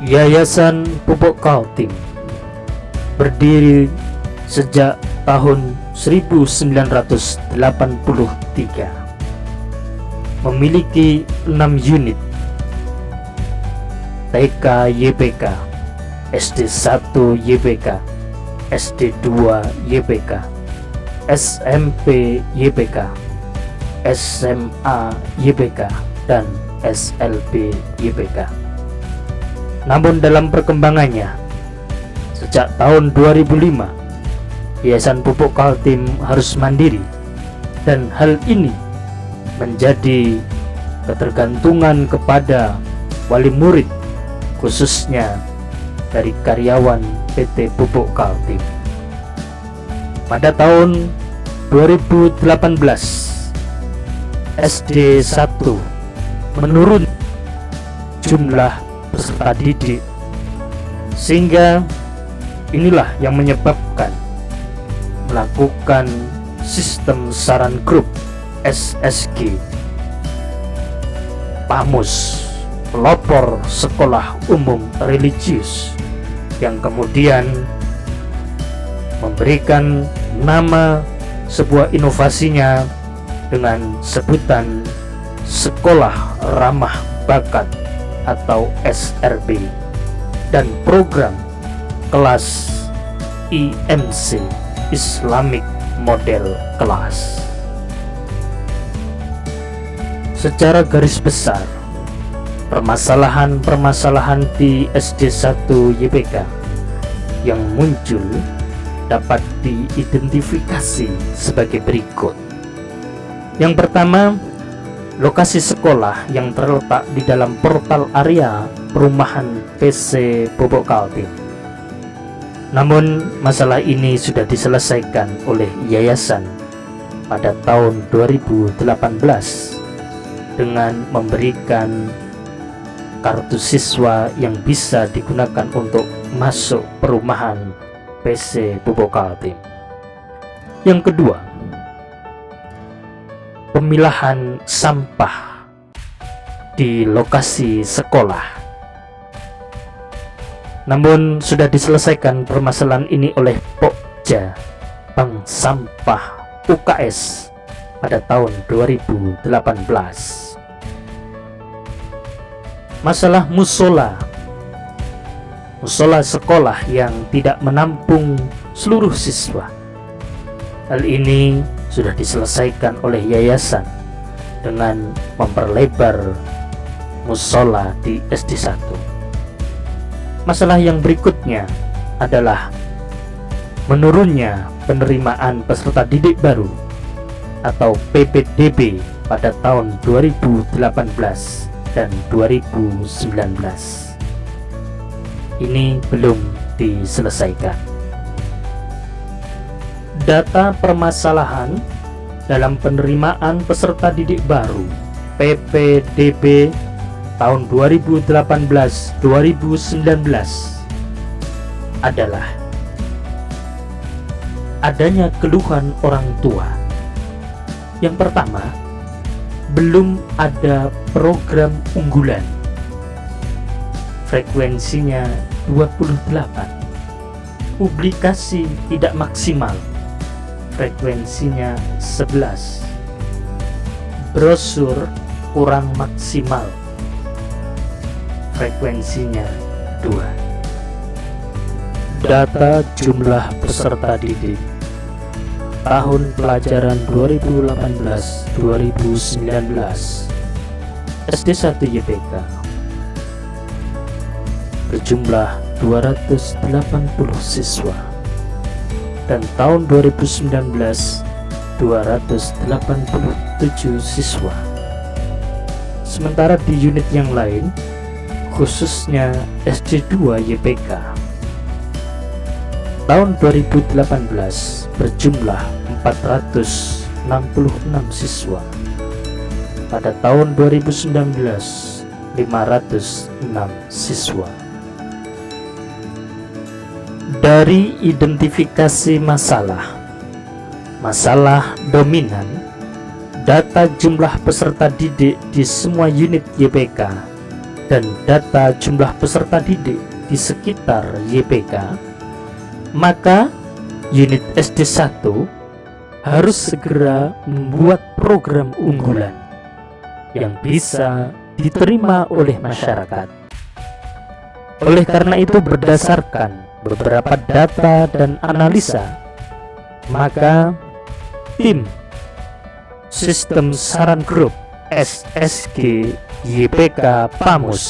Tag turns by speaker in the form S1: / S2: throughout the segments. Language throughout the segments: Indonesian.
S1: Yayasan Pupuk Kaltim berdiri sejak tahun 1983, memiliki 6 unit TK YPK, SD 1 YPK, SD 2 YPK, SMP YPK, SMA YPK, dan SLB YPK. Namun dalam perkembangannya, sejak tahun 2005, Yayasan Pupuk Kaltim harus mandiri, dan hal ini menjadi ketergantungan kepada wali murid, khususnya dari karyawan PT Pupuk Kaltim. Pada tahun 2018, SD 1 menurun jumlah peserta didik, sehingga inilah yang menyebabkan melakukan sistem saran grup SSG, PAMUS, pelopor sekolah umum religius, yang kemudian memberikan nama sebuah inovasinya dengan sebutan Sekolah Ramah Bakat atau SRB, dan program kelas IMC, Islamic Model Class. Secara garis besar, permasalahan-permasalahan di SD 1 YPK yang muncul dapat diidentifikasi sebagai berikut. Yang pertama, lokasi sekolah yang terletak di dalam portal area perumahan PC Pupuk Kaltim. Namun masalah ini sudah diselesaikan oleh yayasan pada tahun 2018 dengan memberikan kartu siswa yang bisa digunakan untuk masuk perumahan PC Pupuk Kaltim. Yang kedua, pemilahan sampah di lokasi sekolah. Namun sudah diselesaikan permasalahan ini oleh Pokja Bank Sampah UKS pada tahun 2018. Masalah musola sekolah yang tidak menampung seluruh siswa. Hal ini sudah diselesaikan oleh yayasan dengan memperlebar musola di SD 1. Masalah yang berikutnya adalah menurunnya penerimaan peserta didik baru atau PPDB pada tahun 2018 dan 2019. Ini belum diselesaikan. Data permasalahan dalam penerimaan peserta didik baru PPDB tahun 2018-2019 adalah adanya keluhan orang tua. Yang pertama, belum ada program unggulan, frekuensinya 28, publikasi tidak maksimal, frekuensinya 11, brosur kurang maksimal, frekuensinya 2. Data jumlah peserta didik tahun pelajaran 2018-2019 SD 1 YPK berjumlah 280 siswa, dan tahun 2019 287 siswa. Sementara di unit yang lain, khususnya SD 2 YPK, tahun 2018 berjumlah 466 siswa. Pada tahun 2019 506 siswa. Dari identifikasi masalah dominan, data jumlah peserta didik di semua unit YPK dan data jumlah peserta didik di sekitar YPK, maka unit SD 1 harus segera membuat program unggulan yang bisa diterima oleh masyarakat. Oleh karena itu, berdasarkan beberapa data dan analisa, maka tim Sistem Saran Grup SSG YPK PAMUS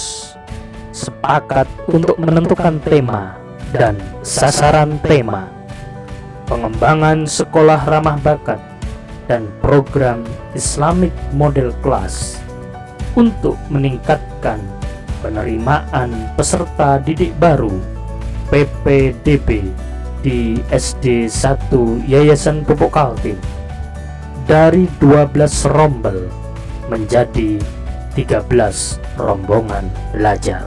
S1: sepakat untuk menentukan tema dan sasaran tema, pengembangan sekolah ramah bakat, dan program Islamic Model Class untuk meningkatkan penerimaan peserta didik baru PPDB di SD 1 Yayasan Pupuk Kaltim dari 12 rombel menjadi 13 rombongan belajar.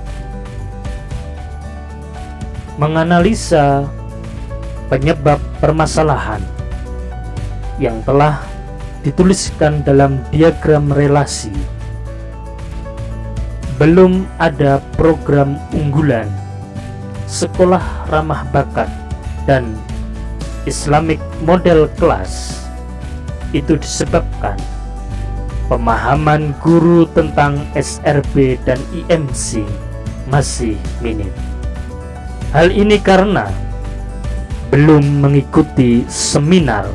S1: Menganalisa penyebab permasalahan yang telah dituliskan dalam diagram relasi, belum ada program unggulan sekolah ramah bakat dan Islamic Model Class. Itu disebabkan pemahaman guru tentang SRB dan IMC masih minim. Hal ini karena belum mengikuti seminar,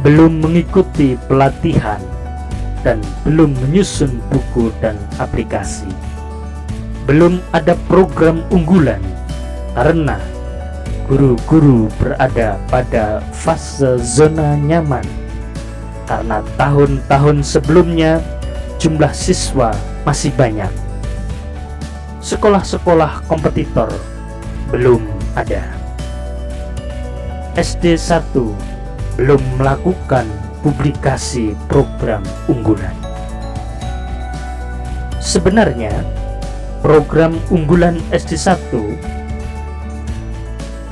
S1: belum mengikuti pelatihan, dan belum menyusun buku dan aplikasi. Belum ada program unggulan karena guru-guru berada pada fase zona nyaman, karena tahun-tahun sebelumnya jumlah siswa masih banyak. Sekolah-sekolah kompetitor belum ada. SD 1 belum melakukan publikasi program unggulan. Sebenarnya program unggulan SD 1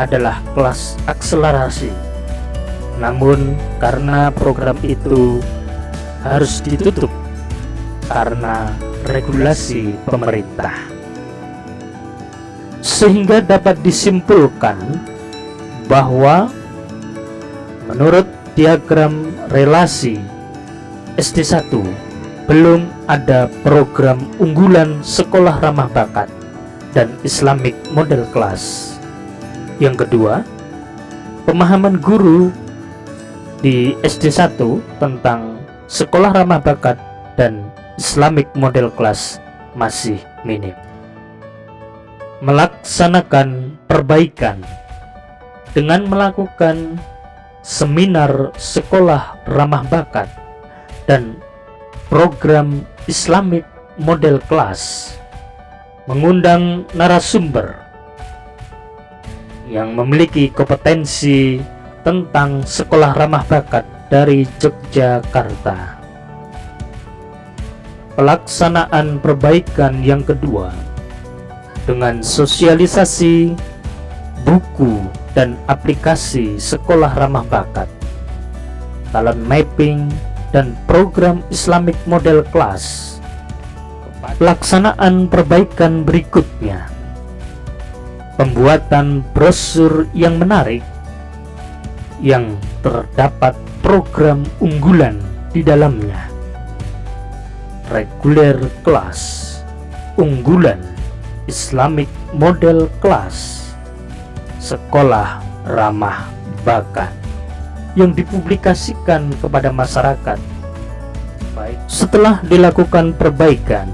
S1: adalah kelas akselerasi, namun karena program itu harus ditutup karena regulasi pemerintah, sehingga dapat disimpulkan bahwa menurut diagram relasi SD 1 belum ada program unggulan sekolah ramah bakat dan Islamic Model Class. Yang kedua, pemahaman guru di SD 1 tentang sekolah ramah bakat dan Islamic Model Class masih minim. Melaksanakan perbaikan dengan melakukan seminar sekolah ramah bakat dan program Islamic Model Class, mengundang narasumber yang memiliki kompetensi tentang sekolah ramah bakat dari Yogyakarta. Pelaksanaan perbaikan yang kedua dengan sosialisasi buku dan aplikasi sekolah ramah bakat, talent mapping, dan program Islamic Model Class. Pelaksanaan perbaikan berikutnya, pembuatan brosur yang menarik yang terdapat program unggulan di dalamnya, regular class, unggulan, Islamic Model Class, sekolah ramah bakat, yang dipublikasikan kepada masyarakat. Baik, setelah dilakukan perbaikan,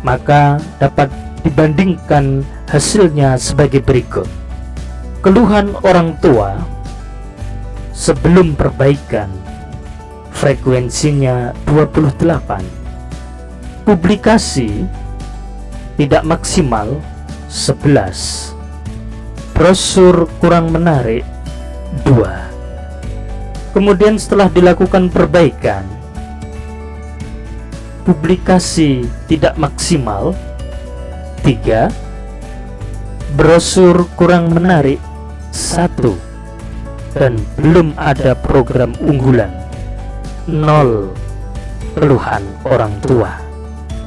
S1: maka dapat dibandingkan hasilnya sebagai berikut. Keluhan orang tua sebelum perbaikan, frekuensinya 28. Publikasi tidak maksimal 11. Brosur kurang menarik 2. Kemudian setelah dilakukan perbaikan, publikasi tidak maksimal 3. Brosur kurang menarik 1. Dan belum ada program unggulan 0. Keluhan orang tua.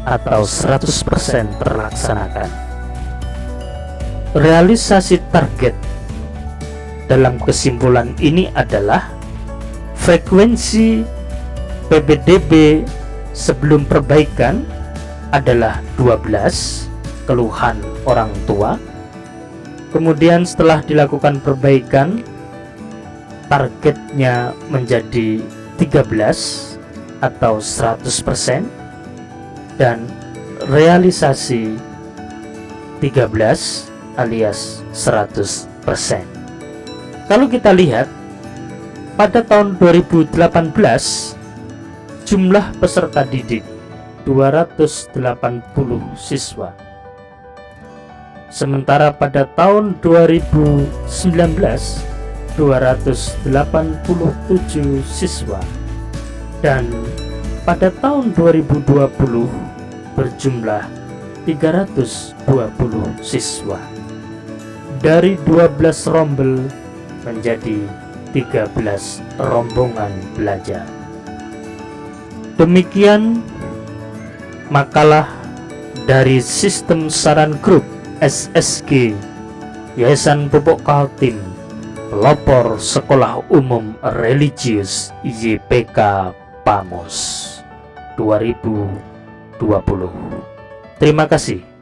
S1: atau 100% terlaksanakan. Realisasi target dalam kesimpulan ini adalah frekuensi PPDB sebelum perbaikan adalah 12 keluhan orang tua. Kemudian setelah dilakukan perbaikan, targetnya menjadi 13 atau 100%, dan realisasi 13 alias 100%. Kalau kita lihat pada tahun 2018 jumlah peserta didik 280 siswa. Sementara pada tahun 2019 287 siswa, dan pada tahun 2020 berjumlah 320 siswa. Dari 12 rombel menjadi 13 rombongan belajar. Demikian makalah dari Sistem Saran Group SSG Yayasan Pupuk Kaltim, pelopor Sekolah Umum Religius YPK PAMUS 2020. Terima kasih.